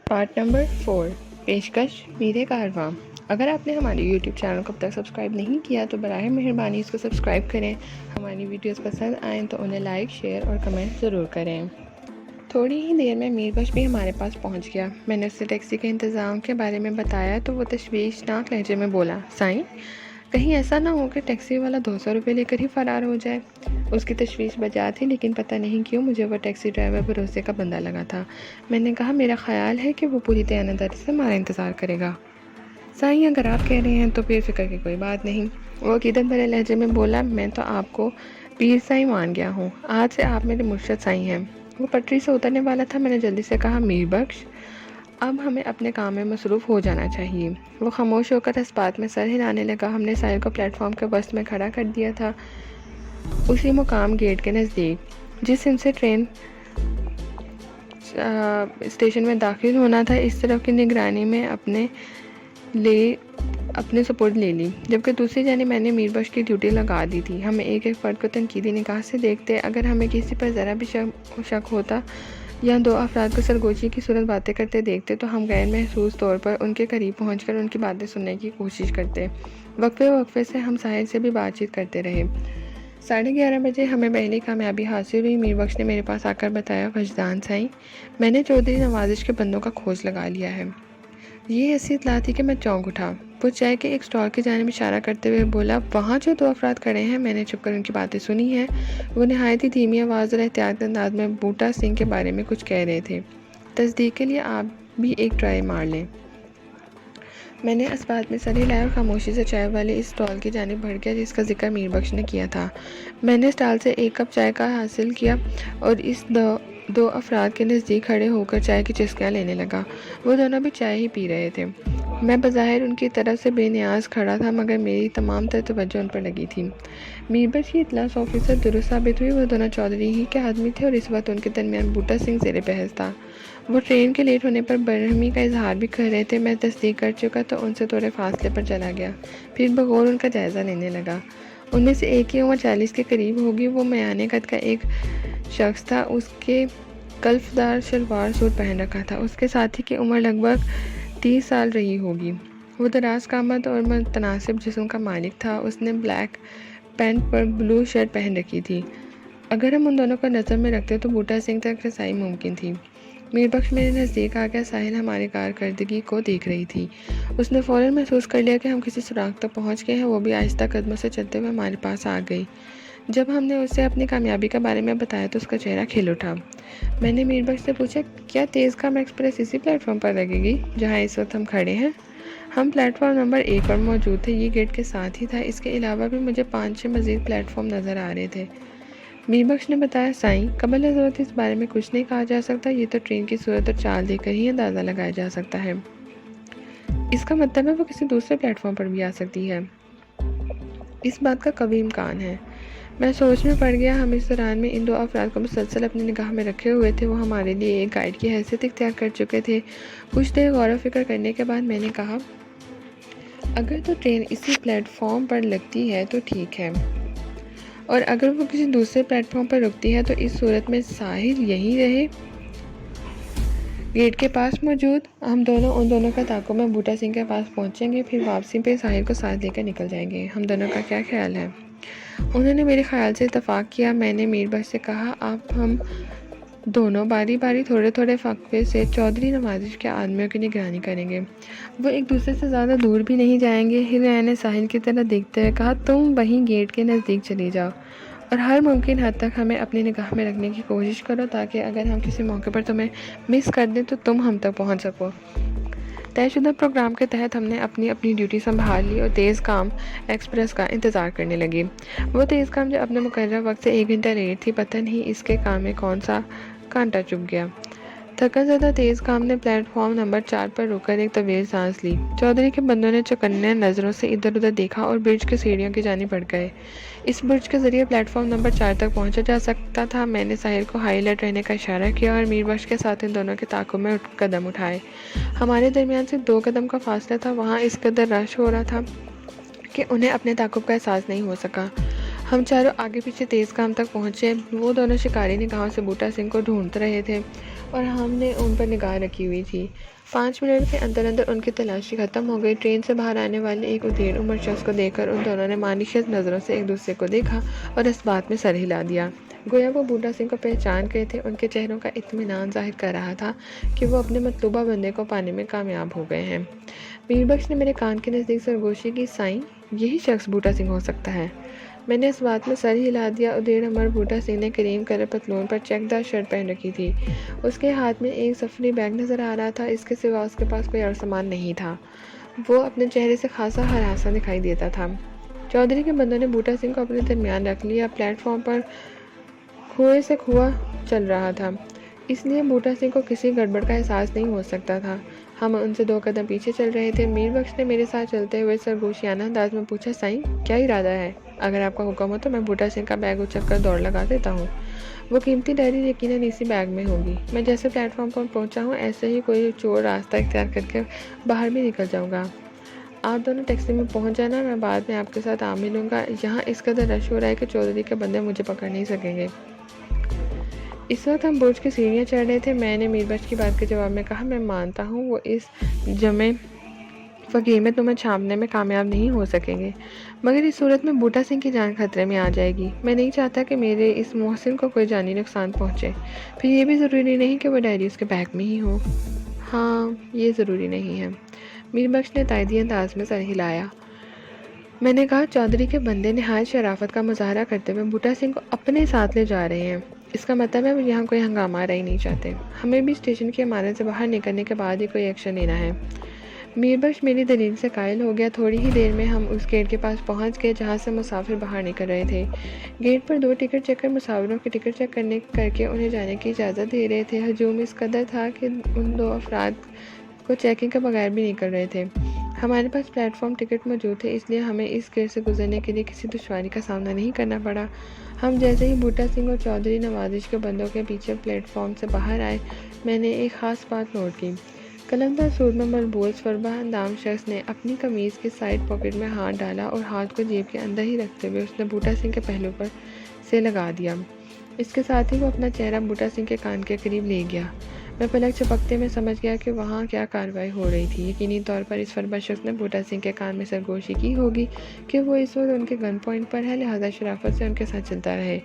Part number 4 پیشکش میر کارواں۔ اگر آپ نے ہمارے یوٹیوب چینل کو اب تک سبسکرائب نہیں کیا تو براہ مہربانی اس کو سبسکرائب کریں۔ ہماری ویڈیوز پسند آئیں تو انہیں لائک، شیئر اور کمنٹ ضرور کریں۔ تھوڑی ہی دیر میں میر بخش بھی ہمارے پاس پہنچ گیا۔ میں نے اسے ٹیکسی کے انتظام کے بارے میں بتایا تو وہ تشویشناک لہجے میں بولا، سائیں کہیں ایسا نہ ہو کہ ٹیکسی والا 200 روپے لے کر ہی فرار ہو جائے۔ اس کی تشویش بجا تھی، لیکن پتہ نہیں کیوں مجھے وہ ٹیکسی ڈرائیور بھروسے کا بندہ لگا تھا۔ میں نے کہا، میرا خیال ہے کہ وہ پوری دیانتداری سے ہمارا انتظار کرے گا۔ سائیں اگر آپ کہہ رہے ہیں تو پھر فکر کی کوئی بات نہیں، وہ عقیدت بھرے لہجے میں بولا۔ میں تو آپ کو پیر سائیں مان گیا ہوں، آج سے آپ میرے مرشد سائیں ہیں۔ وہ پٹری سے اترنے والا تھا۔ میں نے جلدی سے کہا، میر بخش اب ہمیں اپنے کام میں مصروف ہو جانا چاہیے۔ وہ خاموش ہو کر اس بات میں سر ہلانے لگا۔ ہم نے ساحل کو پلیٹ فارم کے وسط میں کھڑا کر دیا تھا، اسی مقام گیٹ کے نزدیک جس سمت سے ٹرین اسٹیشن میں داخل ہونا تھا۔ اس طرف کی نگرانی میں اپنے سپرد لے لی، جبکہ دوسری جانب میں نے میر بخش کی ڈیوٹی لگا دی تھی۔ ہمیں ایک ایک فرد کو تنقیدی نگاہ سے دیکھتے، اگر ہمیں کسی پر ذرا بھی شک ہوتا یا دو افراد کو سرگوشی کی صورت باتیں کرتے دیکھتے تو ہم غیر محسوس طور پر ان کے قریب پہنچ کر ان کی باتیں سننے کی کوشش کرتے۔ وقفے سے ہم ساحل سے بھی بات چیت کرتے رہے۔ 11:30 بجے ہمیں پہلی کامیابی حاصل ہوئی۔ میر بخش نے میرے پاس آ کر بتایا، وجدان سائیں میں نے چودھری نوازش کے بندوں کا کھوج لگا لیا ہے۔ یہ ایسی اطلاع تھی کہ میں چونک اٹھا۔ وہ چائے کے ایک اسٹال کی جانب اشارہ کرتے ہوئے بولا، وہاں جو 2 افراد کھڑے ہیں، میں نے چھپ کر ان کی باتیں سنی ہیں۔ وہ نہایت ہی دھیمی آواز اور احتیاط انداز میں بوٹا سنگھ کے بارے میں کچھ کہہ رہے تھے۔ تصدیق کے لیے آپ بھی ایک ٹرائی مار لیں۔ میں نے اس بات میں سر ہلایا اور خاموشی سے چائے والے اس اسٹال کی جانب بڑھ گیا جس کا ذکر میر بخش نے کیا تھا۔ میں نے اسٹال سے 1 کپ چائے کا حاصل کیا اور اس 2 افراد کے نزدیک کھڑے ہو کر چائے کی چسکیاں لینے لگا۔ وہ دونوں بھی چائے ہی پی رہے تھے۔ میں بظاہر ان کی طرف سے بے نیاز کھڑا تھا، مگر میری تمام تر توجہ ان پر لگی تھی۔ میر بخش کی اطلاع 100% درست ثابت ہوئی۔ وہ دونوں چودھری ہی کے آدمی تھے اور اس وقت ان کے درمیان بوٹا سنگھ زیر بحث تھا۔ وہ ٹرین کے لیٹ ہونے پر برہمی کا اظہار بھی کر رہے تھے۔ میں تصدیق کر چکا تو ان سے تھوڑے فاصلے پر چلا گیا، پھر بغور ان کا جائزہ لینے لگا۔ ان میں سے ایک کی عمر 40 کے قریب ہوگی۔ وہ میانے قد کا ایک شخص تھا۔ اس کے کلف دار شلوار سوٹ پہن رکھا تھا۔ اس کے ساتھی کی عمر لگ بھگ 30 سال رہی ہوگی۔ وہ دراز قامت اور متناسب جسم کا مالک تھا۔ اس نے بلیک پینٹ پر بلو شرٹ پہن رکھی تھی۔ اگر ہم ان دونوں کو نظر میں رکھتے تو بوٹا سنگھ تک رسائی ممکن تھی۔ میر بخش میرے نزدیک آ گیا۔ ساحل ہماری کارکردگی کو دیکھ رہی تھی۔ اس نے فوراً محسوس کر لیا کہ ہم کسی سراغ تک پہنچ گئے ہیں۔ وہ بھی آہستہ قدموں سے چلتے ہوئے ہمارے پاس آ گئی۔ جب ہم نے اسے اپنی کامیابی کے بارے میں بتایا تو اس کا چہرہ کھل اٹھا۔ میں نے میر بخش سے پوچھا، کیا تیز گام ایکسپریس اسی پلیٹ فارم پر لگے گی جہاں اس وقت ہم کھڑے ہیں؟ ہم پلیٹ فارم نمبر 1 پر موجود تھے۔ یہ گیٹ کے ساتھ ہی تھا۔ اس کے علاوہ بھی مجھے 5-6 مزید پلیٹ فارم نظر آ رہے تھے۔ میر بخش نے بتایا، سائیں قبل ضرورت اس بارے میں کچھ نہیں کہا جا سکتا۔ یہ تو ٹرین کی صورت اور چال دیکھ کر ہی اندازہ لگایا جا سکتا ہے۔ اس کا مطلب ہے وہ کسی دوسرے پلیٹ فارم پر بھی آ سکتی ہے۔ اس بات کا قوی امکان ہے۔ میں سوچ میں پڑ گیا۔ ہم اس دوران میں ان 2 افراد کو مسلسل اپنی نگاہ میں رکھے ہوئے تھے۔ وہ ہمارے لیے ایک گائیڈ کی حیثیت اختیار کر چکے تھے۔ کچھ دیر غور و فکر کرنے کے بعد میں نے کہا، اگر تو ٹرین اسی پلیٹ فارم پر لگتی ہے تو ٹھیک ہے، اور اگر وہ کسی دوسرے پلیٹ فارم پر رکتی ہے تو اس صورت میں ساحل یہیں رہے گیٹ کے پاس موجود۔ ہم دونوں ان دونوں کا تعاقب میں بوٹا سنگھ کے پاس پہنچیں گے، پھر واپسی پہ ساحل کو ساتھ لے کر نکل جائیں گے۔ ہم دونوں کا کیا خیال ہے؟ انہوں نے میرے خیال سے اتفاق کیا۔ میں نے میر بخش سے کہا، اب ہم دونوں باری باری تھوڑے وقفے سے چودھری نوازش کے آدمیوں کی نگرانی کریں گے۔ وہ ایک دوسرے سے زیادہ دور بھی نہیں جائیں گے۔ ہرنیا نے ساحل کی طرح دیکھتے ہوئے کہا، تم وہیں گیٹ کے نزدیک چلی جاؤ اور ہر ممکن حد تک ہمیں اپنی نگاہ میں رکھنے کی کوشش کرو تاکہ اگر ہم کسی موقع پر تمہیں مس کر دیں تو تم ہم تک پہنچ سکو۔ طے شدہ پروگرام کے تحت ہم نے اپنی ڈیوٹی سنبھال لی اور تیز کام ایکسپریس کا انتظار کرنے لگی۔ وہ تیز کام جو اپنے مقررہ وقت سے 1 گھنٹہ لیٹ تھی، پتہ نہیں اس کے کام میں کون سا کانٹا چبھ گیا تھکن زدہ تیز کام نے پلیٹ فارم نمبر 4 پر رک کر ایک طویل سانس لی۔ چودھری کے بندوں نے چوکنے نظروں سے ادھر ادھر دیکھا اور برج کی سیڑھیوں کی جانب بڑھ گئے۔ اس برج کے ذریعے پلیٹ فارم نمبر 4 تک پہنچا جا سکتا تھا۔ میں نے ساحل کو ہائی الرٹ رہنے کا اشارہ کیا اور میر بخش کے ساتھ ان دونوں کے تعاقب میں قدم اٹھائے۔ ہمارے درمیان صرف 2 قدم کا فاصلہ تھا۔ وہاں اس قدر رش ہو رہا تھا کہ انہیں اپنے تعاقب کا احساس نہیں ہو سکا۔ ہم چاروں آگے پیچھے تیز کام تک پہنچے۔ وہ دونوں شکاری نگاہوں سے بوٹا سنگھ کو ڈھونڈ رہے تھے اور ہم نے ان پر نگاہ رکھی ہوئی تھی۔ 5 منٹ کے اندر اندر ان کی تلاشی ختم ہو گئی۔ ٹرین سے باہر آنے والے ایک ادھیڑ عمر شخص کو دیکھ کر ان دونوں نے مانیشیت نظروں سے ایک دوسرے کو دیکھا اور اس بات میں سر ہلا دیا، گویا وہ بوٹا سنگھ کو پہچان گئے تھے۔ ان کے چہروں کا اطمینان ظاہر کر رہا تھا کہ وہ اپنے مطلوبہ بندے کو پانے میں کامیاب ہو گئے ہیں۔ میر بخش نے میرے کان کے نزدیک سرگوشی کی، سائیں یہی شخص بوٹا سنگھ ہو سکتا ہے۔ میں نے اس بات میں سر ہلا دیا۔ ادھیڑ عمر بوٹا سنگھ نے کریم کلر پتلون پر چیک دار شرٹ پہن رکھی تھی۔ اس کے ہاتھ میں ایک سفری بیگ نظر آ رہا تھا۔ اس کے سوا اس کے پاس کوئی اور سامان نہیں تھا۔ وہ اپنے چہرے سے خاصا ہراساں دکھائی دیتا تھا۔ چودھری کے بندوں نے بوٹا سنگھ کو اپنے درمیان رکھ لیا۔ پلیٹ فارم پر کھوئے سے کھوا چل رہا تھا، اس لیے بوٹا سنگھ کو کسی گڑبڑ کا احساس نہیں ہو سکتا تھا۔ ہم ان سے 2 قدم پیچھے چل رہے تھے۔ میر بخش نے میرے ساتھ چلتے ہوئے سرگوشیانہ انداز میں پوچھا، سائیں کیا ارادہ ہے؟ اگر آپ کا حکم ہو تو میں بوٹا سنگھ کا بیگ اچک کر دوڑ لگا دیتا ہوں۔ وہ قیمتی ڈائری یقیناً اسی بیگ میں ہوگی۔ میں جیسے پلیٹ فارم پر پہنچا ہوں ایسے ہی کوئی چور راستہ اختیار کر کے باہر بھی نکل جاؤں گا۔ آپ دونوں ٹیکسی میں پہنچ جانا، میں بعد میں آپ کے ساتھ آ ملوں گا۔ یہاں اس قدر رش ہو رہا ہے کہ چودھری کے بندے مجھے پکڑ نہیں سکیں گے۔ اس وقت ہم برج کی سیڑھیاں چڑھ رہے تھے۔ میں نے میر بخش کی بات کے جواب میں کہا، میں مانتا ہوں وہ اس جمع فقیر میں تمہیں چھاپنے میں کامیاب نہیں ہو سکیں گے، مگر اس صورت میں بوٹا سنگھ کی جان خطرے میں آ جائے گی۔ میں نہیں چاہتا کہ میرے اس محسن کو کوئی جانی نقصان پہنچے۔ پھر یہ بھی ضروری نہیں کہ وہ ڈائری اس کے بیگ میں ہی ہو۔ ہاں، یہ ضروری نہیں ہے۔ میر بخش نے تائیدی انداز میں سر ہلایا۔ میں نے کہا، چودھری کے بندے نہایت شرافت کا مظاہرہ کرتے ہوئے بوٹا سنگھ کو اپنے ساتھ لے جا رہے ہیں۔ اس کا مطلب ہے وہ یہاں کوئی ہنگامہ رہی نہیں چاہتے۔ ہمیں بھی اسٹیشن کی عمارت سے باہر نکلنے کے بعد ہی کوئی ایکشن لینا ہے۔ میر بخش میری دلیل سے قائل ہو گیا۔ تھوڑی ہی دیر میں ہم اس گیٹ کے پاس پہنچ گئے جہاں سے مسافر باہر نکل رہے تھے۔ گیٹ پر 2 ٹکٹ چیکر مسافروں کی ٹکٹ چیک کر کے انہیں جانے کی اجازت دے رہے تھے۔ ہجوم اس قدر تھا کہ ان 2 افراد کو چیکنگ کے بغیر بھی نکل رہے تھے۔ ہمارے پاس پلیٹ فارم ٹکٹ موجود تھے، اس لیے ہمیں اس گیٹ سے گزرنے کے لیے کسی دشواری کا سامنا نہیں کرنا پڑا۔ ہم جیسے ہی بوٹا سنگھ اور چودھری نوازش کے بندوں کے پیچھے پلیٹ فارم سے باہر آئے، میں نے ایک خاص بات نوٹ کی۔ قلمدار سود میں ملبوس فربہ اندام شخص نے اپنی قمیض کی سائیڈ پاکٹ میں ہاتھ ڈالا اور ہاتھ کو جیب کے اندر ہی رکھتے ہوئے اس نے بوٹا سنگھ کے پہلو پر سے لگا دیا۔ اس کے ساتھ ہی وہ اپنا چہرہ بوٹا سنگھ کے کان کے قریب لے گیا۔ میں پلک جھپکتے میں سمجھ گیا کہ وہاں کیا کارروائی ہو رہی تھی۔ یقینی طور پر اس فربہ شخص نے بوٹا سنگھ کے کان میں سرگوشی کی ہوگی کہ وہ اس وقت ان کے گن پوائنٹ پر ہے، لہذا شرافت سے ان کے ساتھ چلتا رہے۔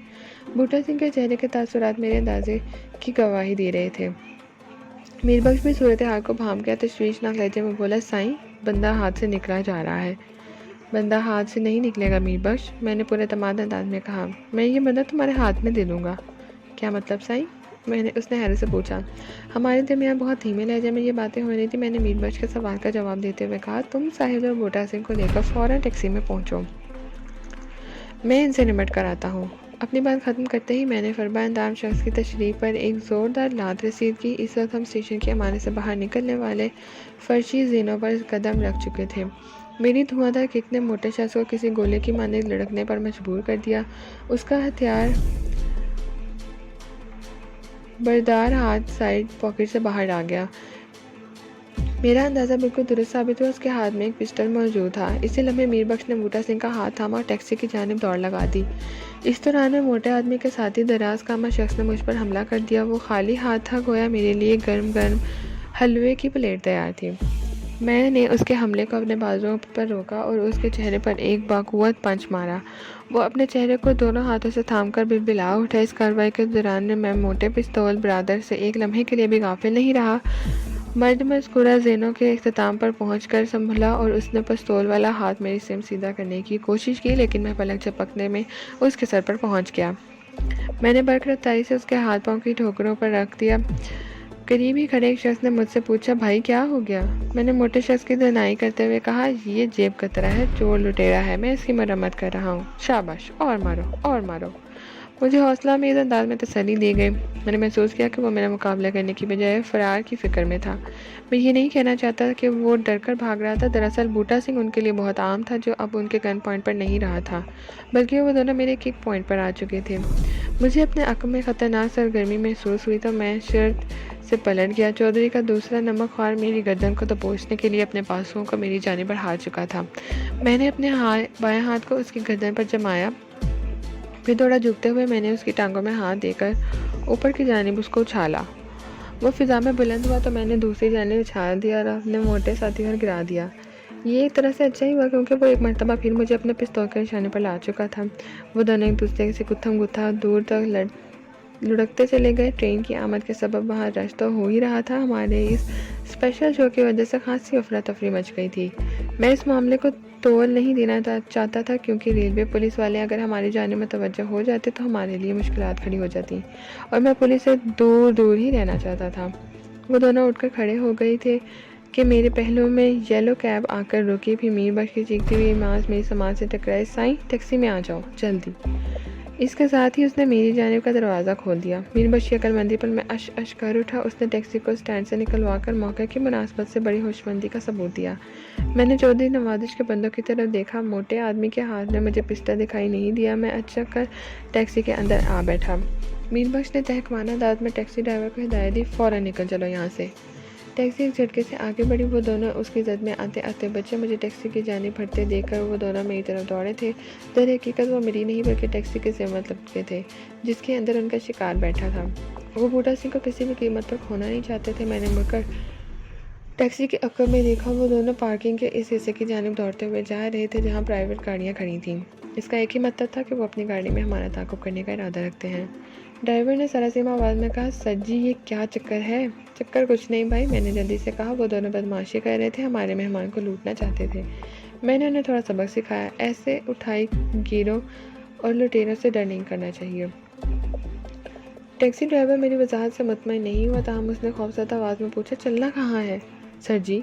بوٹا سنگھ کے چہرے کے تاثرات میرے اندازے کی گواہی دے رہے تھے۔ میر بخش بھی صورتحال کو بھانپ گیا۔ تشویشناک لہجے میں بولا، سائیں بندہ ہاتھ سے نکلا جا رہا ہے۔ بندہ ہاتھ سے نہیں نکلے گا میر بخش، میں نے پورے اعتماد انداز میں کہا۔ میں یہ بندہ تمہارے ہاتھ میں دے دوں گا۔ کیا مطلب سائیں؟ اس نے حیرت سے پوچھا۔ ہمارے درمیان بہت دھیمے لہجے میں یہ باتیں ہو رہی تھی۔ میں نے میر بخش کے سوال کا جواب دیتے ہوئے کہا، تم ساحل اور بوٹا سنگھ کو لے کر فوراً ٹیکسی میں پہنچو، میں ان سے نمٹ کر آتا ہوں۔ اپنی بات ختم کرتے ہی میں نے فربہ اندام شخص کی تشریف پر ایک زوردار لات رسید کی۔ اس وقت ہم اسٹیشن کی عمارت سے باہر نکلنے والے فرشی زینوں پر قدم رکھ چکے تھے۔ میری دھواں کک نے موٹے شخص کو کسی گولے کی مانند لڑکنے پر مجبور کر دیا۔ اس کا ہتھیار بردار ہاتھ سائیڈ پاکٹ سے باہر آ گیا۔ میرا اندازہ بالکل درست ثابت ہوا، اس کے ہاتھ میں ایک پسٹل موجود تھا۔ اسی لمحے میر بخش نے بوٹا سنگھ کا ہاتھ تھاما اور ٹیکسی کی جانب دوڑ لگا دی۔ اس دوران میں موٹے آدمی کے ساتھی دراز قامت شخص نے مجھ پر حملہ کر دیا۔ وہ خالی ہاتھ تھا، گویا میرے لیے گرم گرم حلوے کی پلیٹ تیار تھی۔ میں نے اس کے حملے کو اپنے بازوؤں پر روکا اور اس کے چہرے پر ایک باقوت پنچ مارا۔ وہ اپنے چہرے کو دونوں ہاتھوں سے تھام کر بلبلا اٹھا۔ اس کارروائی کے دوران میں موٹے پستول برادر سے ایک لمحے کے لیے بھی غافل نہیں رہا۔ مرد مذکورہ زینوں کے اختتام پر پہنچ کر سنبھلا اور اس نے پستول والا ہاتھ میری سمت سیدھا کرنے کی کوشش کی، لیکن میں پلک جھپکنے میں اس کے سر پر پہنچ گیا۔ میں نے برق رفتاری سے اس کے ہاتھ پاؤں کی ٹھوکروں پر رکھ دیا۔ قریب ہی کھڑے ایک شخص نے مجھ سے پوچھا، بھائی کیا ہو گیا؟ میں نے موٹے شخص کی دنائی کرتے ہوئے کہا، یہ جیب کترا ہے، چور لٹیرا ہے، میں اس کی مرمت کر رہا ہوں۔ شاباش، اور مارو اور مارو۔ مجھے حوصلہ امیز انداز میں تسلی دی گئی۔ میں نے محسوس کیا کہ وہ میرا مقابلہ کرنے کی بجائے فرار کی فکر میں تھا۔ میں یہ نہیں کہنا چاہتا کہ وہ ڈر کر بھاگ رہا تھا، دراصل بوٹا سنگھ ان کے لیے بہت عام تھا، جو اب ان کے گن پوائنٹ پر نہیں رہا تھا، بلکہ وہ دونوں میرے کک پوائنٹ پر آ چکے تھے۔ مجھے اپنے عقب میں خطرناک سرگرمی محسوس ہوئی تو میں شرط سے پلٹ گیا۔ چودھری کا دوسرا نمک خوار میری گردن کو دبوچنے کے لیے اپنے پاسوں کو میری جانب بڑھا چکا تھا۔ میں نے اپنے بائیں ہاتھ کو اس کی گردن پر جمایا، پھر تھوڑا جھکتے ہوئے میں نے اس کی ٹانگوں میں ہاتھ دے کر اوپر کی جانب اس کو اچھالا۔ وہ فضا میں بلند ہوا تو میں نے دوسری جانب اچھال دیا اور اپنے موٹے ساتھی پر گرا دیا۔ یہ ایک طرح سے اچھا ہی ہوا کیونکہ وہ ایک مرتبہ پھر مجھے اپنے پستول کے نشانے پر لا چکا تھا۔ وہ دونوں ایک دوسرے سے گتھم گتھا دور تک لڑکتے چلے گئے۔ ٹرین کی آمد کے سبب وہاں رش تو ہو ہی رہا تھا، ہمارے اس اسپیشل شو کی وجہ سے خاصی افراتفری مچ گئی تھی۔ میں اس معاملے کو تول نہیں دینا چاہتا تھا کیونکہ ریلوے پولیس والے اگر ہماری جانب متوجہ ہو جاتے تو ہمارے لیے مشکلات کھڑی ہو جاتی، اور میں پولیس سے دور دور ہی رہنا چاہتا تھا۔ وہ دونوں اٹھ کر کھڑے ہو گئے تھے کہ میرے پہلو میں یلو کیب آ کر رکی۔ پھر میر بخش کی چیختی ہوئی آواز میری سماعت سے ٹکرائی، سائیں ٹیکسی میں آ جاؤ جلدی۔ اس کے ساتھ ہی اس نے میری جانب کا دروازہ کھول دیا۔ میر بخش کی عقل مندی پر میں اش کر اٹھا۔ اس نے ٹیکسی کو اسٹینڈ سے نکلوا کر موقع کی مناسبت سے بڑی ہوشمندی کا ثبوت دیا۔ میں نے چودھری نوازش کے بندوں کی طرف دیکھا۔ موٹے آدمی کے ہاتھ میں مجھے پسٹل دکھائی نہیں دیا۔ میں اچک کر ٹیکسی کے اندر آ بیٹھا۔ میر بخش نے تہکمانہ انداز میں ٹیکسی ڈرائیور کو ہدایت دی، فوراً نکل چلو یہاں سے۔ ٹیکسی ایک جھٹکے سے آگے بڑھی۔ وہ دونوں اس کی زد میں آتے آتے بچے مجھے ٹیکسی کی جانب بڑھتے دیکھ کر وہ دونوں میری طرف دوڑے تھے۔ در حقیقت وہ میری نہیں بلکہ ٹیکسی کے ضمانت لٹکے تھے جس کے اندر ان کا شکار بیٹھا تھا۔ وہ بوٹا سنگھ کو کسی بھی قیمت پر کھونا نہیں چاہتے تھے۔ میں نے مڑ کر ٹیکسی کے عقب میں دیکھا، وہ دونوں پارکنگ کے اس حصے کی جانب دوڑتے ہوئے جا رہے تھے جہاں پرائیویٹ گاڑیاں کھڑی تھیں۔ اس کا ایک ہی مطلب تھا کہ وہ اپنی گاڑی میں ہمارا تعاقب کرنے کا ارادہ رکھتے ہیں۔ ڈرائیور نے سراسیمہ آواز میں کہا، سر جی یہ کیا چکر ہے؟ چکر کچھ نہیں بھائی، میں نے جلدی سے کہا۔ وہ دونوں بدمعاشی کر رہے تھے، ہمارے مہمان کو لوٹنا چاہتے تھے۔ میں نے انہیں تھوڑا سبق سکھایا، ایسے اٹھائی گیروں اور لٹیروں سے ڈر نہیں کرنا چاہیے۔ ٹیکسی ڈرائیور میری وضاحت سے مطمئن نہیں ہوا، تاہم اس نے خوفزدہ آواز میں پوچھا، چلنا کہاں ہے؟ سر جی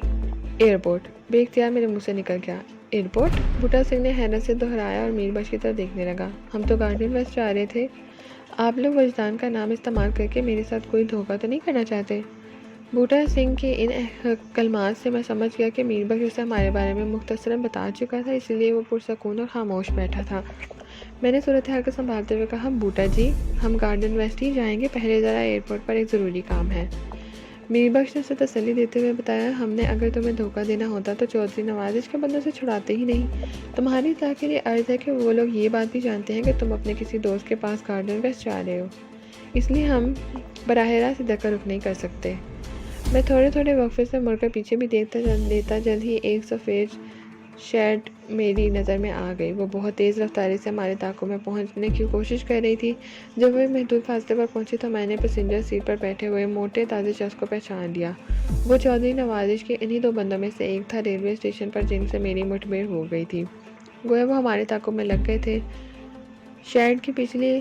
ایئرپورٹ۔ بے اختیار میرے منہ سے نکل گیا، ایئرپورٹ؟ بوٹا سنگھ نے حیرت سے دہرایا اور میر بخش کی طرف دیکھنے لگا۔ ہم تو گارڈن ویسٹ جا رہے تھے۔ آپ لوگ وجدان کا نام استعمال کر کے میرے ساتھ کوئی دھوکہ تو نہیں کرنا چاہتے؟ بوٹا سنگھ کے ان کلمات سے میں سمجھ گیا کہ میر بخش اسے ہمارے بارے میں مختصراً بتا چکا تھا، اس لیے وہ پرسکون اور خاموش بیٹھا تھا۔ میں نے صورتحال کو سنبھالتے ہوئے کہا، بوٹا جی ہم گارڈن ویسٹ ہی جائیں گے، پہلے ذرا ایئرپورٹ پر ایک ضروری کام ہے۔ میر بخش نے اسے تسلی دیتے ہوئے بتایا، ہم نے اگر تمہیں دھوکہ دینا ہوتا تو چودھری نوازش کے بندوں سے چھڑاتے ہی نہیں۔ تمہاری اطلاع کے لیے عرض ہے کہ وہ لوگ یہ بات بھی جانتے ہیں کہ تم اپنے کسی دوست کے پاس گارڈن ویسٹ جا رہے ہو، اس لیے ہم براہ راست ادھر کا رخ نہیں کر سکتے۔ میں تھوڑے تھوڑے وقفے سے مڑ کر پیچھے بھی دیکھتا لیتا جلد ہی ایک سفید شیڈ میری نظر میں آ گئی۔ وہ بہت تیز رفتاری سے ہمارے تعاقب میں پہنچنے کی کوشش کر رہی تھی۔ جب وہ محدود فاصلے پر پہنچی تو میں نے پیسنجر سیٹ پر بیٹھے ہوئے موٹے تازے شخص کو پہچان لیا۔ وہ چودھری نوازش کے انہی دو بندوں میں سے ایک تھا، ریلوے اسٹیشن پر جن سے میری مٹ بھیڑ ہو گئی تھی۔ گویا وہ ہمارے تعاقب میں لگ گئے تھے۔ شیڈ کی پچھلی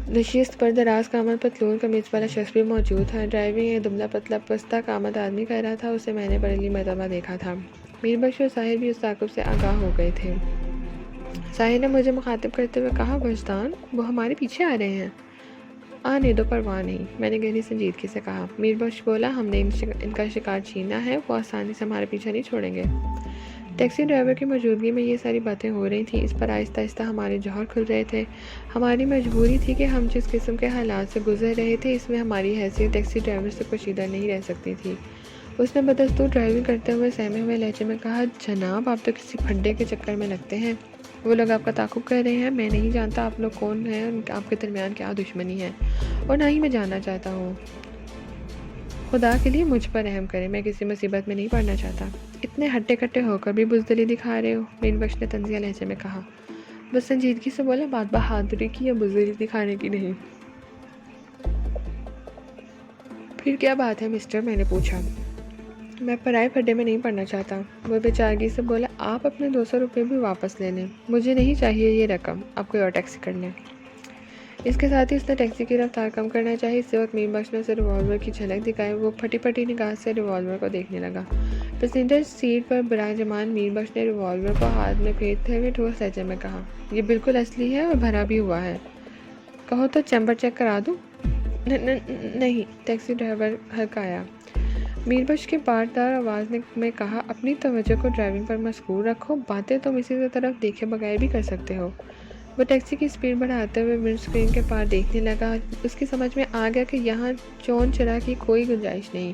نشست پر دراز قامت پتلون قمیض والا شخص بھی موجود تھا۔ ڈرائیونگ ایک دبلا پتلا پستہ قامت آدمی کر رہا تھا، اسے میں نے پہلی مرتبہ دیکھا تھا۔ میر بخش اور ساحر بھی اس تعاقب سے آگاہ ہو گئے تھے۔ ساحر نے مجھے مخاطب کرتے ہوئے کہا، وجدان وہ ہمارے پیچھے آ رہے ہیں۔ آنے دو، پرواہ نہیں، میں نے گہری سنجیدگی سے کہا۔ میر بخش بولا، ہم نے ان کا شکار چھیننا ہے، وہ آسانی سے ہمارے پیچھے نہیں چھوڑیں گے۔ ٹیکسی ڈرائیور کی موجودگی میں یہ ساری باتیں ہو رہی تھیں، اس پر آہستہ آہستہ ہمارے جوہر کھل رہے تھے۔ ہماری مجبوری تھی کہ ہم جس قسم کے حالات سے گزر رہے تھے اس میں ہماری حیثیت ٹیکسی ڈرائیور سے پوشیدہ نہیں رہ سکتی تھی۔ اس نے بدستور ڈرائیونگ کرتے ہوئے سہمے ہوئے لہجے میں کہا، جناب آپ تو کسی پھڈے کے چکر میں لگتے ہیں، وہ لوگ آپ کا تعاقب کر رہے ہیں، میں نہیں جانتا آپ لوگ کون ہیں اور آپ کے درمیان کیا دشمنی ہے، اور نہ ہی میں جاننا چاہتا ہوں۔ خدا کے لیے مجھ پر رحم کریں، میں کسی مصیبت میں نہیں پڑنا چاہتا۔ اتنے ہٹے کٹے ہو کر بھی بزدلی دکھا رہے ہو، میر بخش نے طنزیہ لہجے میں کہا۔ بس سنجیدگی سے بولا، بات بہادری کی یا بزدلی دکھانے کی نہیں۔ پھر کیا بات ہے مسٹر، میں نے پوچھا۔ میں پرائے پھڈے میں نہیں پڑنا چاہتا، وہ بے چارگی سے بولا۔ آپ اپنے 200 روپے بھی واپس لے لیں، مجھے نہیں چاہیے یہ رقم، آپ کوئی اور ٹیکسی کر لیں۔ اس کے ساتھ ہی اس نے ٹیکسی کی رفتار کم کرنا چاہی۔ اس وقت میر بخش نے اسے ریوالور کی جھلک دکھائی، وہ پھٹی پھٹی نگاہ سے ریوالور کو دیکھنے لگا۔ پیسنجر سیٹ پر براجمان میر بخش نے ریوالور کو ہاتھ میں پھیرتے ہوئے ٹھوس لہجے میں کہا، یہ بالکل اصلی ہے اور بھرا بھی ہوا ہے۔ کہو تو چیمبر چیک کرا دوں؟ نہیں، ٹیکسی ڈرائیور ہرکایا۔ میربخش کی پارٹدار آواز میں کہا، اپنی توجہ کو ڈرائیونگ پر مشغول رکھو، باتیں تم اسی طرف دیکھے بغیر بھی کر سکتے ہو۔ وہ ٹیکسی کی سپیڈ بڑھاتے ہوئے ونڈ اسکرین کے پار دیکھنے لگا۔ اس کی سمجھ میں آ گیا کہ یہاں چون چرا کی کوئی گنجائش نہیں،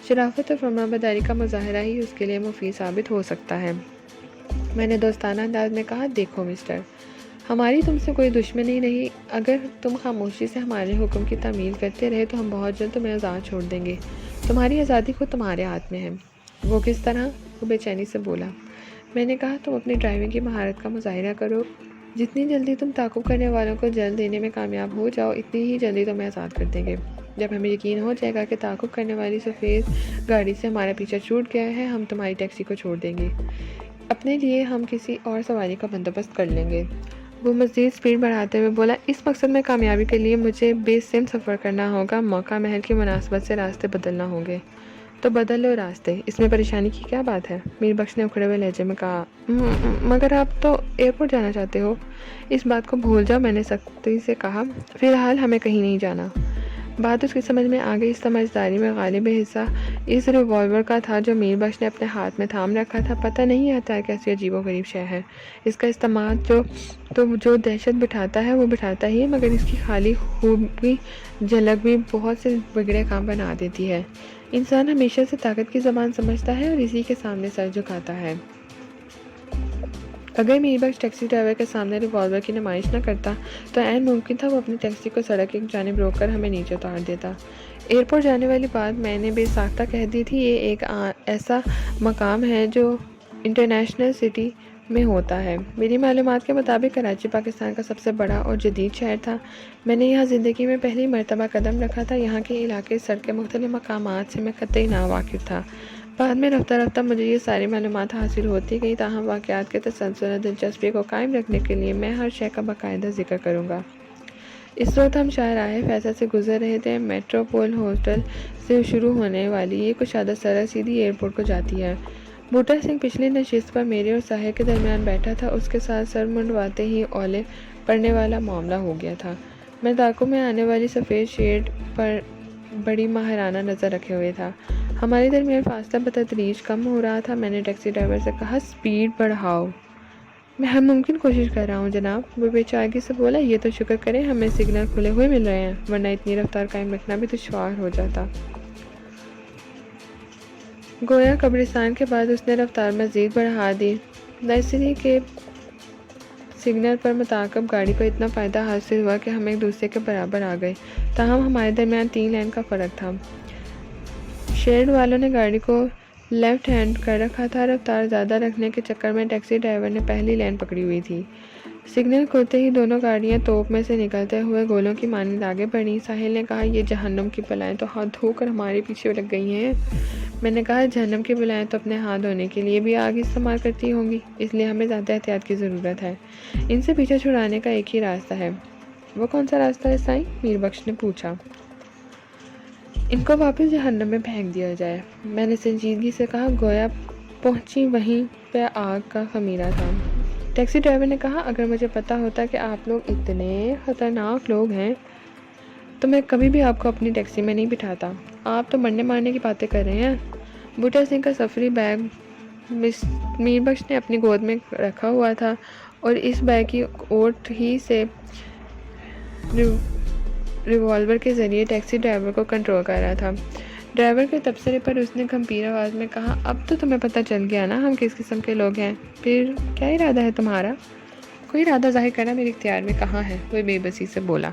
شرافت اور فرمانبرداری کا مظاہرہ ہی اس کے لیے مفید ثابت ہو سکتا ہے۔ میں نے دوستانہ انداز میں کہا، دیکھو مسٹر، ہماری تم سے کوئی دشمنی نہیں، اگر تم خاموشی سے ہمارے حکم کی تعمیل کرتے رہے تو ہم بہت جلد تمہیں آزاد چھوڑ دیں گے۔ تمہاری آزادی خود تمہارے ہاتھ میں ہے۔ وہ کس طرح؟ وہ بے چینی سے بولا۔ میں نے کہا، تم اپنی ڈرائیونگ کی مہارت کا مظاہرہ کرو، جتنی جلدی تم تعاقب کرنے والوں کو جلد دینے میں کامیاب ہو جاؤ، اتنی ہی جلدی تمہیں آزاد کر دیں گے۔ جب ہمیں یقین ہو جائے گا کہ تعاقب کرنے والی سفید گاڑی سے ہمارا پیچھا چھوٹ گیا ہے، ہم تمہاری ٹیکسی کو چھوڑ دیں گے، اپنے لیے ہم کسی اور سواری کا بندوبست کر لیں گے۔ وہ مزید سپیڈ بڑھاتے ہوئے بولا، اس مقصد میں کامیابی کے لیے مجھے بے سمت سفر کرنا ہوگا، موقع محل کی مناسبت سے راستے بدلنا ہوں گے۔ تو بدل لو راستے، اس میں پریشانی کی کیا بات ہے؟ میربخش نے اکھڑے ہوئے لہجے میں کہا۔ مگر آپ تو ایئرپورٹ جانا چاہتے ہو۔ اس بات کو بھول جاؤ، میں نے سختی سے کہا، فی الحال ہمیں کہیں نہیں جانا۔ بات اس کی سمجھ میں آ گئی۔ سمجھداری میں غالب حصہ اس ریوالور کا تھا جو میربخش نے اپنے ہاتھ میں تھام رکھا تھا۔ پتہ نہیں آتا کیسی عجیب و غریب شے ہے، اس کا استعمال جو دہشت بٹھاتا ہے وہ بٹھاتا ہی ہے، مگر اس کی خالی خوبی جھلک بھی بہت سے بگڑے کام بنا دیتی ہے۔ انسان ہمیشہ سے طاقت کی زبان سمجھتا ہے اور اسی کے سامنے سر جھکاتا ہے۔ اگر میربخش ٹیکسی ڈرائیور کے سامنے ریوالور کی نمائش نہ کرتا تو عین ممکن تھا وہ اپنی ٹیکسی کو سڑک کی جانب روک کر ہمیں نیچے اتار دیتا۔ ایئرپورٹ جانے والی بات میں نے بے ساختہ کہہ دی تھی۔ یہ ایک ایسا مقام ہے جو انٹرنیشنل سٹی میں ہوتا ہے۔ میری معلومات کے مطابق کراچی پاکستان کا سب سے بڑا اور جدید شہر تھا۔ میں نے یہاں زندگی میں پہلی مرتبہ قدم رکھا تھا۔ یہاں کے علاقے، سڑکیں، مختلف مقامات سے میں قطعی ناواقف تھا۔ بعد میں رفتہ رفتہ مجھے یہ ساری معلومات حاصل ہوتی گئی، تاہم واقعات کے تسلسل اور دلچسپی کو قائم رکھنے کے لیے میں ہر شے کا باقاعدہ ذکر کروں گا۔ اس وقت ہم شاہراہ فیصل سے گزر رہے تھے۔ میٹروپول ہوٹل سے شروع ہونے والی یہ کشادہ سڑک سیدھی ایئرپورٹ کو جاتی ہے۔ بوٹا سنگھ پچھلی نشست پر میرے اور ساحر کے درمیان بیٹھا تھا۔ اس کے ساتھ سر منڈواتے ہی اولے پڑنے والا معاملہ ہو گیا تھا۔ میں تعاقب میں آنے والی سفید شیڈ پر بڑی ماہرانہ نظر رکھے ہوئے تھا۔ ہمارے درمیان فاصلہ بتدریج کم ہو رہا تھا۔ میں نے ٹیکسی ڈرائیور سے کہا، سپیڈ بڑھاؤ۔ میں ہر ممکن کوشش کر رہا ہوں جناب، وہ بے چاقی سے بولا۔ یہ تو شکر کریں ہمیں سگنل کھلے ہوئے مل رہے ہیں، ورنہ اتنی رفتار قائم رکھنا بھی دشوار ہو جاتا۔ گویا قبرستان کے بعد اس نے رفتار مزید بڑھا دی۔ نرسری کے سگنل پر متعاقب گاڑی کو اتنا فائدہ حاصل ہوا کہ ہم ایک دوسرے کے برابر آ گئے، تاہم ہمارے درمیان 3 لین کا فرق تھا۔ شیڈ والوں نے گاڑی کو لیفٹ ہینڈ کر رکھا تھا۔ رفتار زیادہ رکھنے کے چکر میں ٹیکسی ڈرائیور نے پہلی لین پکڑی ہوئی تھی۔ سگنل کھلتے ہی دونوں گاڑیاں توپ میں سے نکلتے ہوئے گولوں کی مانند آگے بڑھیں۔ ساحل نے کہا، یہ جہنم کی بلائیں تو ہاتھ دھو کر ہمارے پیچھے لگ گئی ہیں۔ میں نے کہا، جہنم کی بلائیں تو اپنے ہاتھ دھونے کے لیے بھی آگ استعمال کرتی ہوں گی، اس لیے ہمیں زیادہ احتیاط کی ضرورت ہے۔ ان سے پیچھا چھڑانے کا ایک ہی راستہ ہے۔ وہ کون سا راستہ ہے سائیں؟ میربخش نے پوچھا۔ ان کو واپس جہنم میں پھینک دیا جائے، میں نے سنجیدگی سے کہا، گویا پہنچی وہیں پہ آگ کا خمیرہ تھا۔ ٹیکسی ڈرائیور نے کہا، اگر مجھے پتا ہوتا کہ آپ لوگ اتنے خطرناک لوگ ہیں تو میں کبھی بھی آپ کو اپنی ٹیکسی میں نہیں بٹھاتا۔ آپ تو مرنے مارنے کی باتیں کر رہے ہیں۔ بوٹا سنگھ کا سفری بیگ میربخش نے اپنی گود میں رکھا ہوا تھا اور اس بیگ کی اوٹ ہی سے ریوالور کے ذریعے ٹیکسی ڈرائیور کو کنٹرول کر رہا تھا۔ ڈرائیور کے تبصرے پر اس نے گھمپیر آواز میں کہا، اب تو تمہیں پتہ چل گیا نا ہم کس قسم کے لوگ ہیں۔ پھر کیا ارادہ ہے تمہارا؟ کوئی ارادہ ظاہر کرنا میرے اختیار میں کہاں ہے، وہ بے بسی سے بولا۔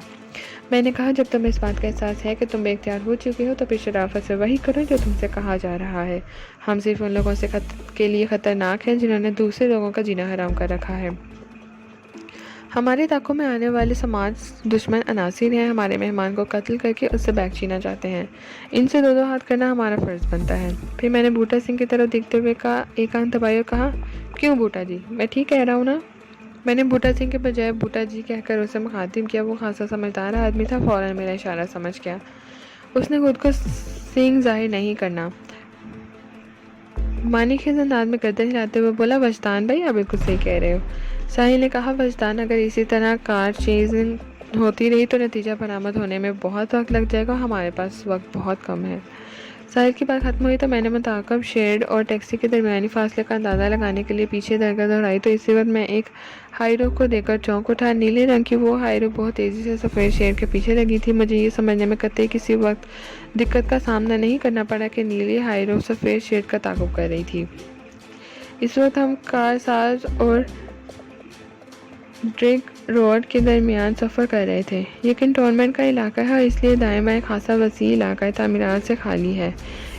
میں نے کہا، جب تمہیں اس بات کا احساس ہے کہ تم بے اختیار ہو چکے ہو تو پھر شرافت سے وہی کرو جو تم سے کہا جا رہا ہے۔ ہم صرف ان لوگوں کے لیے خطرناک ہیں جنہوں نے دوسرے لوگوں کا جینا حرام کر رکھا ہے۔ ہمارے علاقوں میں آنے والے سماج دشمن عناصر ہیں، ہمارے مہمان کو قتل کر کے اس سے بیگ چھینا چاہتے ہیں۔ ان سے 2 ہاتھ کرنا ہمارا فرض بنتا ہے۔ پھر میں نے بوٹا سنگھ کی طرف دیکھتے ہوئے کہا، ایک آنکھ دبائی اور کہا، کیوں بوٹا جی، میں ٹھیک کہہ رہا ہوں نا؟ میں نے بوٹا سنگھ کے بجائے بوٹا جی کہہ کر اسے مخاطب کیا۔ وہ خاصا سمجھدار آدمی تھا، فوراً میرا اشارہ سمجھ گیا۔ اس نے خود کو سنگھ ظاہر نہیں کرنا، معنی خیز انداز میں گردن ہلاتے ہوئے بولا، وجدان بھائی، آپ بالکل صحیح کہہ رہے ہو۔ ساحل نے کہا، وجدان اگر اسی طرح کار چیزنگ ہوتی رہی تو نتیجہ برآمد ہونے میں بہت وقت لگ جائے گا، ہمارے پاس وقت بہت کم ہے۔ ساحل کی بات ختم ہوئی تو میں نے متعاقب شیڈ اور ٹیکسی کے درمیانی فاصلے کا اندازہ لگانے کے لیے پیچھے درگاہ دوڑائی تو اسی وقت میں ایک ہائی روف کو دیکھ کر چونک اٹھا۔ نیلے رنگ کی وہ ہائی روف بہت تیزی سے سفید شیڈ کے پیچھے لگی تھی۔ مجھے یہ سمجھنے میں قطعی کسی وقت دقت کا سامنا نہیں کرنا پڑا کہ نیلی ہائی روف سفید شیڈ کا تعاقب کر رہی تھی۔ اس وقت ہم کار ساز اور ڈرگ روڈ کے درمیان سفر کر رہے تھے۔ یہ کنٹونمنٹ کا علاقہ ہے اور اس لیے دائیں بائیں خاصا وسیع علاقہ تعمیرات سے خالی ہے۔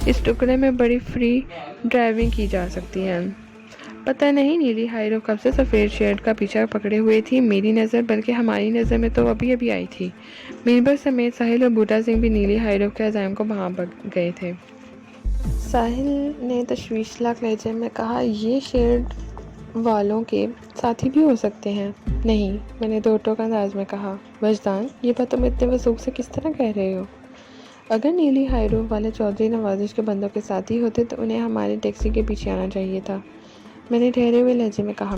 اس ٹکڑے میں بڑی فری ڈرائیونگ کی جا سکتی ہے۔ پتہ نہیں نیلی ہائی روف کب سے سفید شیڈ کا پیچھا پکڑے ہوئے تھی۔ میری نظر بلکہ ہماری نظر میں تو ابھی ابھی آئی تھی۔ میربخش سمیت ساحل اور بوٹا سنگھ بھی نیلی ہائی روف کے عزائم کو بھانپ گئے تھے۔ ساحل نے تشویشناک لہجے میں کہا، یہ شیڈ والوں کے ساتھی بھی ہو سکتے ہیں؟ نہیں، میں نے دو ٹوک انداز میں کہا۔ وجدان، یہ بات تم اتنے وثوق سے کس طرح کہہ رہے ہو؟ اگر نیلی ہائی روف والے چودھری نوازش کے بندوں کے ساتھی ہوتے تو انہیں ہماری ٹیکسی کے پیچھے آنا چاہیے تھا، میں نے ٹھہرے ہوئے لہجے میں کہا۔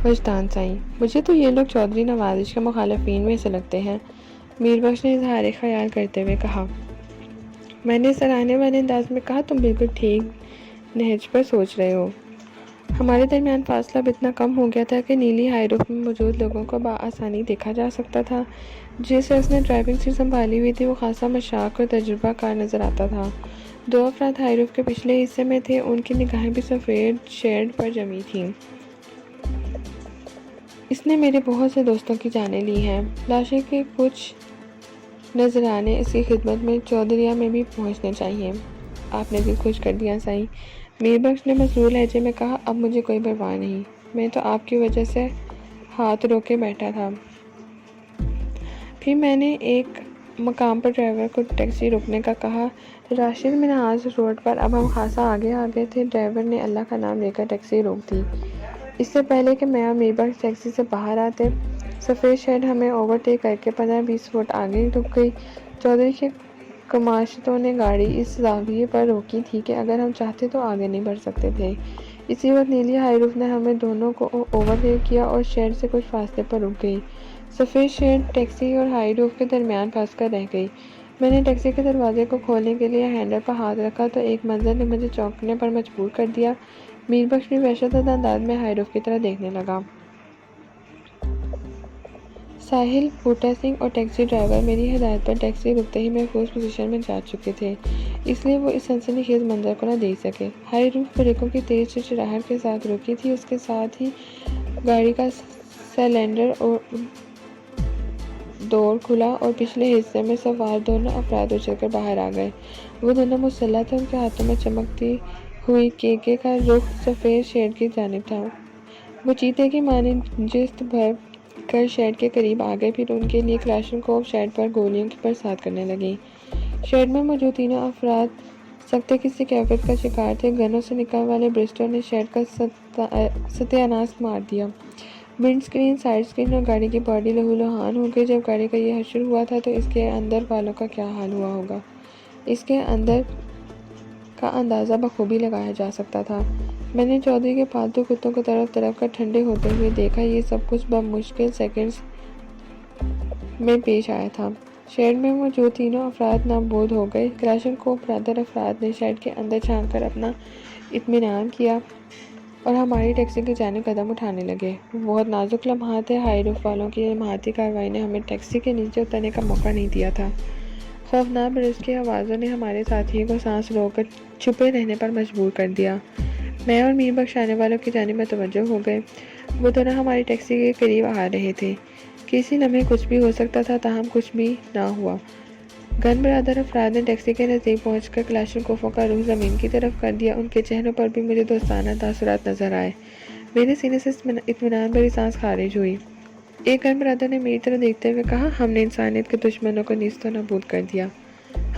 وجدان سائیں، مجھے تو یہ لوگ چودھری نوازش کے مخالفین میں سے لگتے ہیں، میربخش نے اظہار خیال کرتے ہوئے کہا۔ میں نے سراہنے والے انداز میں کہا، تم بالکل ٹھیک نہج پر سوچ رہے ہو۔ ہمارے درمیان فاصلہ اب اتنا کم ہو گیا تھا کہ نیلی ہائی روف میں موجود لوگوں کو بآسانی دیکھا جا سکتا تھا۔ جس شخص نے ڈرائیونگ سیٹ سنبھالی ہوئی تھی وہ خاصا مشاق اور تجربہ کار نظر آتا تھا۔ دو افراد ہائی روف کے پچھلے حصے میں تھے، ان کی نگاہیں بھی سفید شیڈ پر جمی تھیں۔ اس نے میرے بہت سے دوستوں کی جانیں لی ہیں۔ لاشیں کے کچھ نذرانے اس کی خدمت میں چودھریہ میں بھی پہنچنے چاہیے۔ آپ نے دل خوش کر دیا سائیں، میربخش نے مسرور لہجے میں کہا۔ اب مجھے کوئی پرواہ نہیں، میں تو آپ کی وجہ سے ہاتھ روکے بیٹھا تھا۔ پھر میں نے ایک مقام پر ڈرائیور کو ٹیکسی روکنے کا کہا۔ راشد منہاج روڈ پر اب ہم خاصا آگے آ گئے تھے۔ ڈرائیور نے اللہ کا نام لے کر ٹیکسی روک دی۔ اس سے پہلے کہ میں اور میربخش ٹیکسی سے باہر آتے، سفید شیڈ ہمیں اوورٹیک کر کے 15-20 فٹ آگے رک گئی۔ چودھری کے کماشتوں نے گاڑی اس زاویے پر روکی تھی کہ اگر ہم چاہتے تو آگے نہیں بڑھ سکتے تھے۔ اسی وقت نیلی ہائی روف نے ہمیں دونوں کو اوورٹیک کیا اور شیڈ سے کچھ فاصلے پر رک گئی۔ سفید شیڈ ٹیکسی اور ہائی روف کے درمیان پھنس کر رہ گئی۔ میں نے ٹیکسی کے دروازے کو کھولنے کے لیے ہینڈل پر ہاتھ رکھا تو ایک منظر نے مجھے چونکنے پر مجبور کر دیا۔ میربخش بھی وحشت زدہ انداز میں ہائی روف کی طرف دیکھنے لگا۔ ساحل، بوٹا سنگھ اور ٹیکسی ڈرائیور میری ہدایت پر ٹیکسی رکتے ہی محفوظ پوزیشن میں جا چکے تھے، اس لیے وہ اس سنسنی خیز منظر کو نہ دیکھ سکے۔ ہائی روف بریکوں کی تیز چرچراہٹ کے ساتھ رکی تھی، اس کے ساتھ ہی گاڑی کا سلنڈر اور ڈور کھلا اور پچھلے حصے میں سوار دونوں افراد اچھل کر باہر آ گئے۔ وہ دونوں مسلح تھے، ان کے ہاتھوں میں چمکتی ہوئی کے کا رخ سفید شیڈ کی جانب تھا۔ وہ چیتے کی مانند جست بھر کر شیڈ کے قریب آ گئے، پھر ان کے لیے کلاشنکوف شیڈ پر گولیوں کی برسات کرنے لگیں۔ شیڈ میں موجود تینوں افراد سخت کسی کیفیت کا شکار تھے۔ گنوں سے نکلنے والے برسٹوں نے شیڈ کا ستیہ ناش مار دیا۔ ونڈ سکرین، سائیڈ سکرین اور گاڑی کی باڈی لہولہان ہو گئی۔ جب گاڑی کا یہ حشر ہوا تھا تو اس کے اندر والوں کا کیا حال ہوا ہوگا، اس کے اندر کا اندازہ بخوبی لگایا جا سکتا تھا۔ میں نے چودھری کے پالتو کتوں کو طرف طرف کر ٹھنڈے ہوتے ہوئے دیکھا۔ یہ سب کچھ بمشکل سیکنڈز میں پیش آیا تھا۔ شیڈ میں موجود تینوں افراد نابود ہو گئے۔ کلاشنکوف بردار افراد نے شیڈ کے اندر جھانک کر اپنا اطمینان کیا اور ہماری ٹیکسی کی جانب قدم اٹھانے لگے۔ وہ بہت نازک لمحات تھے۔ ہائی روف والوں کی لمحاتی کارروائی نے ہمیں ٹیکسی کے نیچے اترنے کا موقع نہیں دیا تھا۔ خوفناک برس کی آوازوں نے ہمارے ساتھیوں کو سانس روک کر چھپے رہنے پر مجبور کر دیا۔ میں اور میربخش آنے والوں کی جانب متوجہ ہو گئے۔ وہ دونوں ہماری ٹیکسی کے قریب آ رہے تھے۔ کسی لمحے کچھ بھی ہو سکتا تھا، تاہم کچھ بھی نہ ہوا۔ گن بردار افراد نے ٹیکسی کے نزدیک پہنچ کر کلاشنکوفوں کا رخ زمین کی طرف کر دیا۔ ان کے چہروں پر بھی مجھے دوستانہ تاثرات نظر آئے۔ میرے سینے سے اطمینان بھری سانس خارج ہوئی۔ ایک گن بردار نے میری طرف دیکھتے ہوئے کہا، ہم نے انسانیت کے دشمنوں کو نیست و نابود کر دیا۔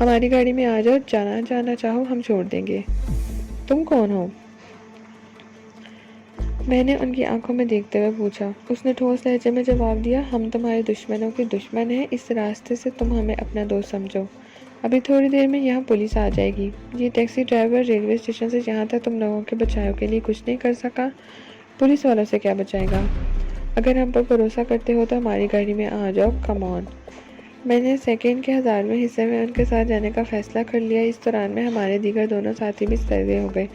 ہماری گاڑی میں آ جاؤ، جانا چاہو ہم چھوڑ دیں گے۔ تم کون ہو؟ میں نے ان کی آنکھوں میں دیکھتے ہوئے پوچھا۔ اس نے ٹھوس لہجے میں جواب دیا، ہم تمہارے دشمنوں کے دشمن ہیں، اس راستے سے تم ہمیں اپنا دوست سمجھو۔ ابھی تھوڑی دیر میں یہاں پولیس آ جائے گی۔ یہ ٹیکسی ڈرائیور ریلوے اسٹیشن سے یہاں تک تم لوگوں کے بچاؤ کے لیے کچھ نہیں کر سکا، پولیس والوں سے کیا بچائے گا؟ اگر ہم پر بھروسہ کرتے ہو تو ہماری گاڑی میں آ جاؤ، کم آن۔ میں نے سیکنڈ کے 1000ویں حصے میں ان کے ساتھ جانے کا فیصلہ کر لیا۔ اس دوران میں ہمارے دیگر دونوں ساتھی بھی سروے ہو گئے۔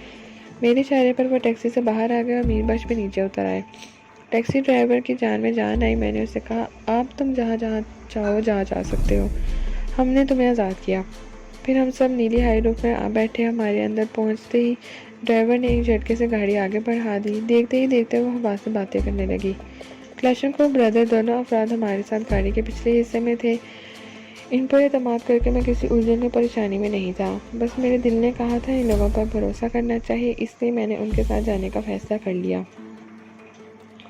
میرے اشارے پر وہ ٹیکسی سے باہر آ گئے اور میر بخش بھی نیچے اتر آئے۔ ٹیکسی ڈرائیور کی جان میں جان آئی۔ میں نے اسے کہا، آپ تم جہاں چاہو جا سکتے ہو، ہم نے تمہیں آزاد کیا۔ پھر ہم سب نیلی ہائی روف میں آ بیٹھے۔ ہمارے اندر پہنچتے ہی ڈرائیور نے ایک جھٹکے سے گاڑی آگے بڑھا دی۔ دیکھتے ہی دیکھتے وہ ہوا سے باتیں کرنے لگی۔ کلاشنکوف برادر دونوں افراد ہمارے ساتھ گاڑی کے پچھلے حصے میں تھے۔ ان پر اعتماد کر کے میں کسی الجھن یا پریشانی میں نہیں تھا۔ بس میرے دل نے کہا تھا ان لوگوں پر بھروسہ کرنا چاہیے، اس لیے میں نے ان کے ساتھ جانے کا فیصلہ کر لیا۔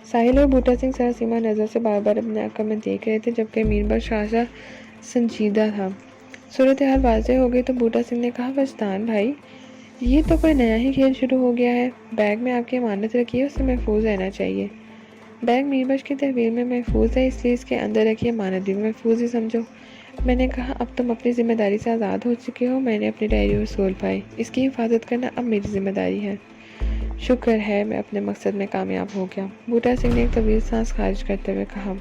ساحل اور بوٹا سنگھ سراسیمہ نظر سے بار بار اپنے عقب میں دیکھ رہے تھے، جبکہ میر بخش خاصا سنجیدہ تھا۔ صورتحال واضح ہو گئی تو بوٹا سنگھ نے کہا، وجدان بھائی، یہ تو کوئی نیا ہی کھیل شروع ہو گیا ہے۔ بیگ میں آپ کی امانت رکھیے، اسے محفوظ رہنا چاہیے۔ بیگ میر بخش کی تحویل میں محفوظ ہے، اس لیے اس کے اندر رکھی امانت بھی محفوظ ہی سمجھو۔ میں نے کہا، اب تم اپنی ذمہ داری سے آزاد ہو چکے ہو۔ میں نے اپنی ڈائری وصول پائی، اس کی حفاظت کرنا اب میری ذمہ داری ہے۔ شکر ہے میں اپنے مقصد میں کامیاب ہو گیا، بوٹا سنگھ نے ایک طویل سانس خارج کرتے ہوئے کہا۔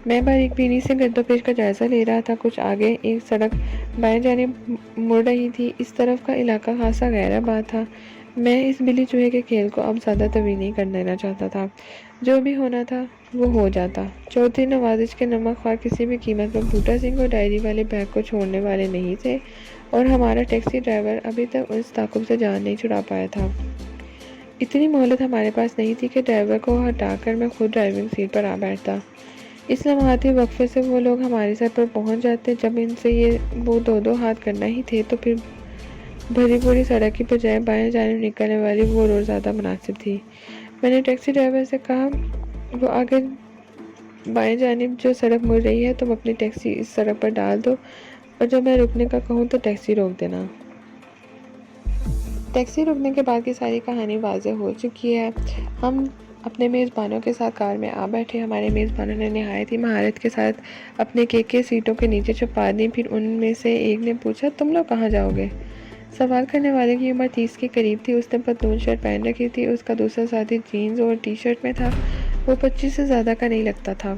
میں باریک بینی سے گرد و پیش کا جائزہ لے رہا تھا۔ کچھ آگے ایک سڑک بائیں جانب مڑ رہی تھی۔ اس طرف کا علاقہ خاصا غیر آباد تھا۔ میں اس بلی چوہے کے کھیل کو اب زیادہ طویل نہیں کر دینا چاہتا تھا۔ جو بھی ہونا تھا وہ ہو جاتا۔ چودھری نوازش کے نمک خوار کسی بھی قیمت پر بوٹا سنگھ اور ڈائری والے بیگ کو چھوڑنے والے نہیں تھے، اور ہمارا ٹیکسی ڈرائیور ابھی تک اس تعاقب سے جان نہیں چھڑا پایا تھا۔ اتنی مہلت ہمارے پاس نہیں تھی کہ ڈرائیور کو ہٹا کر میں خود ڈرائیونگ سیٹ پر آ بیٹھتا۔ اس لمحاتی وقفے سے وہ لوگ ہماری سر پر پہنچ جاتے۔ جب ان سے وہ دو ہاتھ کرنا ہی تھے تو پھر بھری پوری سڑک کی بجائے بائیں جانب نکلنے والی وہ روڈ زیادہ مناسب تھی۔ میں نے ٹیکسی ڈرائیور سے کہا، وہ آگے بائیں جانب جو سڑک مڑ رہی ہے، تم اپنی ٹیکسی اس سڑک پر ڈال دو، اور جب میں رکنے کا کہوں تو ٹیکسی روک دینا۔ ٹیکسی رکنے کے بعد کی ساری کہانی واضح ہو چکی ہے۔ ہم اپنے میزبانوں کے ساتھ کار میں آ بیٹھے۔ ہمارے میزبانوں نے نہایت ہی مہارت کے ساتھ اپنے کیکے سیٹوں کے نیچے چھپا دی۔ پھر ان میں سے ایک نے پوچھا، تم لوگ کہاں جاؤ گے؟ سوال کرنے والے کی عمر 30 کے قریب تھی۔ اس نے پتلون شرٹ پہن رکھی تھی۔ اس کا دوسرا ساتھی جینز اور ٹی شرٹ میں تھا۔ وہ 25 سے زیادہ کا نہیں لگتا تھا۔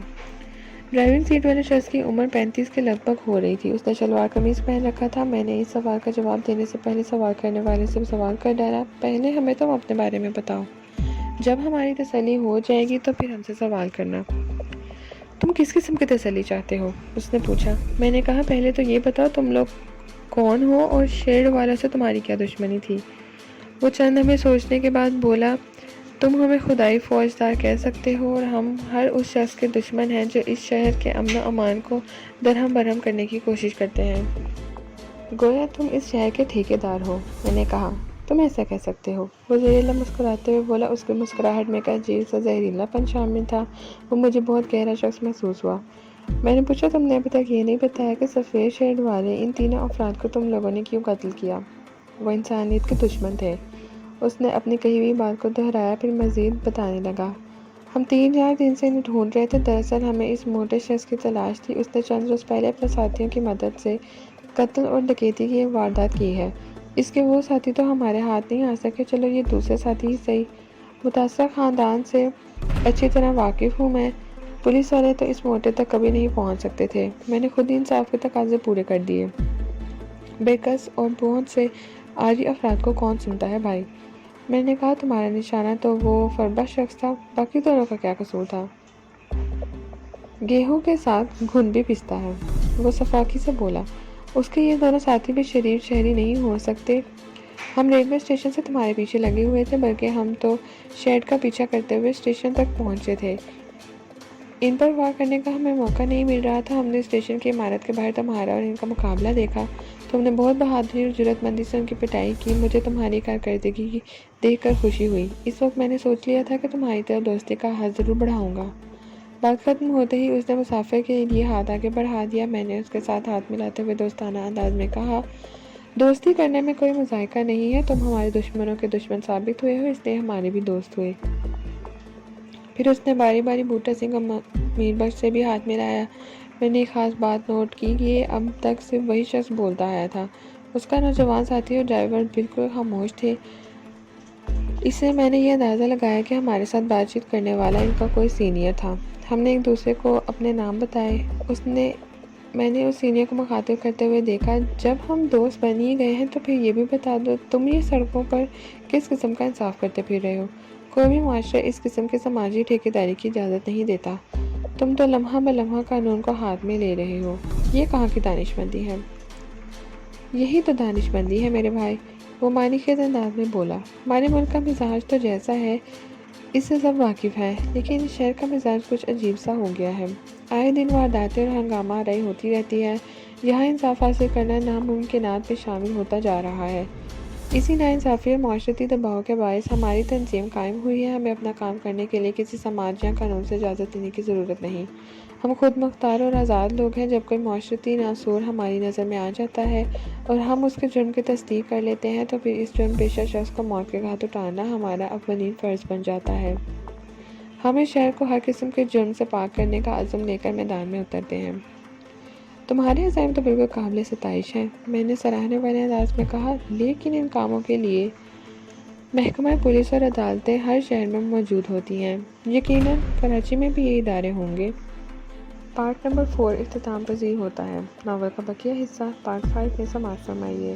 ڈرائیونگ سیٹ والے شخص کی عمر 35 کے لگ بھگ ہو رہی تھی۔ اس نے شلوار قمیض پہن رکھا تھا۔ میں نے اس سوال کا جواب دینے سے پہلے سوال کرنے والے سے سوال کر ڈالا، پہلے ہمیں تم اپنے بارے میں بتاؤ، جب ہماری تسلی ہو جائے گی تو پھر ہم سے سوال کرنا۔ تم کس قسم کی تسلی چاہتے ہو؟ اس نے پوچھا۔ میں نے کہا، پہلے تو یہ بتاؤ تم لوگ کون ہو اور شیڈ والا سے تمہاری کیا دشمنی تھی؟ وہ چند لمحے سوچنے کے بعد بولا، تم ہمیں خدائی فوجدار کہہ سکتے ہو، اور ہم ہر اس شخص کے دشمن ہیں جو اس شہر کے امن و امان کو درہم برہم کرنے کی کوشش کرتے ہیں۔ گویا تم اس شہر کے ٹھیکیدار ہو۔ میں نے کہا، تم ایسا کہہ سکتے ہو۔ وہ زہریلا مسکراتے ہوئے بولا۔ اس کی مسکراہٹ میں ایک عجیب سا زہریلا پن شامل تھا۔ وہ مجھے بہت گہرا شخص محسوس ہوا۔ میں نے پوچھا، تم نے ابھی تک یہ نہیں بتایا کہ سفید شیڈ والے ان تینوں افراد کو تم لوگوں نے کیوں قتل کیا؟ وہ انسانیت کے دشمن تھے۔ اس نے اپنی کہی ہوئی بات کو دہرایا، پھر مزید بتانے لگا، ہم 3 دن سے انہیں ڈھونڈ رہے تھے۔ دراصل ہمیں اس موٹے شخص کی تلاش تھی۔ اس نے چند روز پہلے اپنے ساتھیوں کی مدد سے قتل اور ڈکیتی کی ایک واردات کی ہے۔ اس کے وہ ساتھی تو ہمارے ہاتھ نہیں آ سکے، چلو یہ دوسرے ساتھی ہی صحیح۔ متاثرہ خاندان سے اچھی طرح واقف ہوں میں۔ پولیس والے تو اس موٹے تک کبھی نہیں پہنچ سکتے تھے۔ میں نے خود انصاف کے تقاضے پورے کر دیے۔ بے کس اور بہت سے عاری افراد کو کون سنتا ہے بھائی؟ میں نے کہا، تمہارا نشانہ تو وہ فربا شخص تھا، باقی دونوں کا کیا قصور تھا؟ گیہوں کے ساتھ گھن بھی پستا ہے، وہ صفاقی سے بولا۔ اس کے یہ دونوں ساتھی بھی شریف شہری نہیں ہو سکتے۔ ہم ریلوے اسٹیشن سے تمہارے پیچھے لگے ہوئے تھے، بلکہ ہم تو شیڈ کا پیچھا کرتے ہوئے اسٹیشن تک پہنچے تھے۔ ان پر وار کرنے کا ہمیں موقع نہیں مل رہا تھا۔ ہم نے اسٹیشن کی عمارت کے باہر تمہارا اور ان کا مقابلہ دیکھا۔ تم نے بہت بہادری اور جرأت مندی سے ان کی پٹائی کی۔ مجھے تمہاری کارکردگی دیکھ کر خوشی ہوئی۔ اس وقت میں نے سوچ لیا تھا کہ تمہاری طرف دوستی کا ہاتھ ضرور بڑھاؤں گا۔ بات ختم ہوتے ہی اس نے مسافر کے لیے ہاتھ آگے بڑھا دیا۔ میں نے اس کے ساتھ ہاتھ ملاتے ہوئے دوستانہ انداز میں کہا، دوستی کرنے میں کوئی مذائقہ نہیں ہے۔ تم ہمارے دشمنوں کے دشمن ثابت ہوئے ہو، اس لیے ہمارے بھی دوست ہوئے۔ پھر اس نے باری باری بوٹا سنگھ اور میر بخش سے بھی ہاتھ ملایا۔ میں نے ایک خاص بات نوٹ کی کہ یہ اب تک صرف وہی شخص بولتا آیا تھا۔ اس کا نوجوان ساتھی اور ڈرائیور بالکل خاموش تھے۔ اس سے میں نے یہ اندازہ لگایا کہ ہمارے ساتھ بات چیت کرنے والا ان کا کوئی سینئر تھا۔ ہم نے ایک دوسرے کو اپنے نام بتائے۔ میں نے اس سینئر کو مخاطب کرتے ہوئے دیکھا، جب ہم دوست بن ہی گئے ہیں تو پھر یہ بھی بتا دو تم یہ سڑکوں پر کس قسم کا انصاف کرتے پھر رہے ہو؟ کوئی بھی معاشرہ اس قسم کی سماجی ٹھیکیداری کی اجازت نہیں دیتا۔ تم تو لمحہ بلمحہ قانون کو ہاتھ میں لے رہے ہو۔ یہ کہاں کی دانش مندی ہے؟ یہی تو دانش مندی ہے میرے بھائی، وہ معنی خیز انداز میں بولا۔ ہمارے ملک کا مزاج تو جیسا ہے اس سے سب واقف ہیں، لیکن اس شہر کا مزاج کچھ عجیب سا ہو گیا ہے۔ آئے دن وارداتیں اور ہنگامہ آرائی ہوتی رہتی ہے۔ یہاں انصاف حاصل کرنا ناممکنات میں شامل ہوتا جا رہا ہے۔ اسی ناانصافی اور معاشرتی دباؤ کے باعث ہماری تنظیم قائم ہوئی ہے۔ ہمیں اپنا کام کرنے کے لیے کسی سماج یا قانون سے اجازت لینے کی ضرورت نہیں۔ ہم خود مختار اور آزاد لوگ ہیں۔ جب کوئی معاشرتی ناسور ہماری نظر میں آ جاتا ہے اور ہم اس کے جرم کی تصدیق کر لیتے ہیں تو پھر اس جرم پیشہ شخص کو موت کے گھاٹ اتارنا ہمارا اولین فرض بن جاتا ہے۔ ہم اس شہر کو ہر قسم کے جرم سے پاک کرنے کا عزم لے کر میدان میں اترتے ہیں۔ تمہارے عزائم تو بالکل قابل ستائش ہیں، میں نے سراہنے والے انداز میں کہا، لیکن ان کاموں کے لیے محکمہ پولیس اور عدالتیں ہر شہر میں موجود ہوتی ہیں۔ یقیناً کراچی میں بھی یہ ادارے ہوں گے۔ پارٹ نمبر 4 اختتام پذیر ہوتا ہے۔ ناول کا بقیہ حصہ پارٹ 5 میں سماعت فرمائیے۔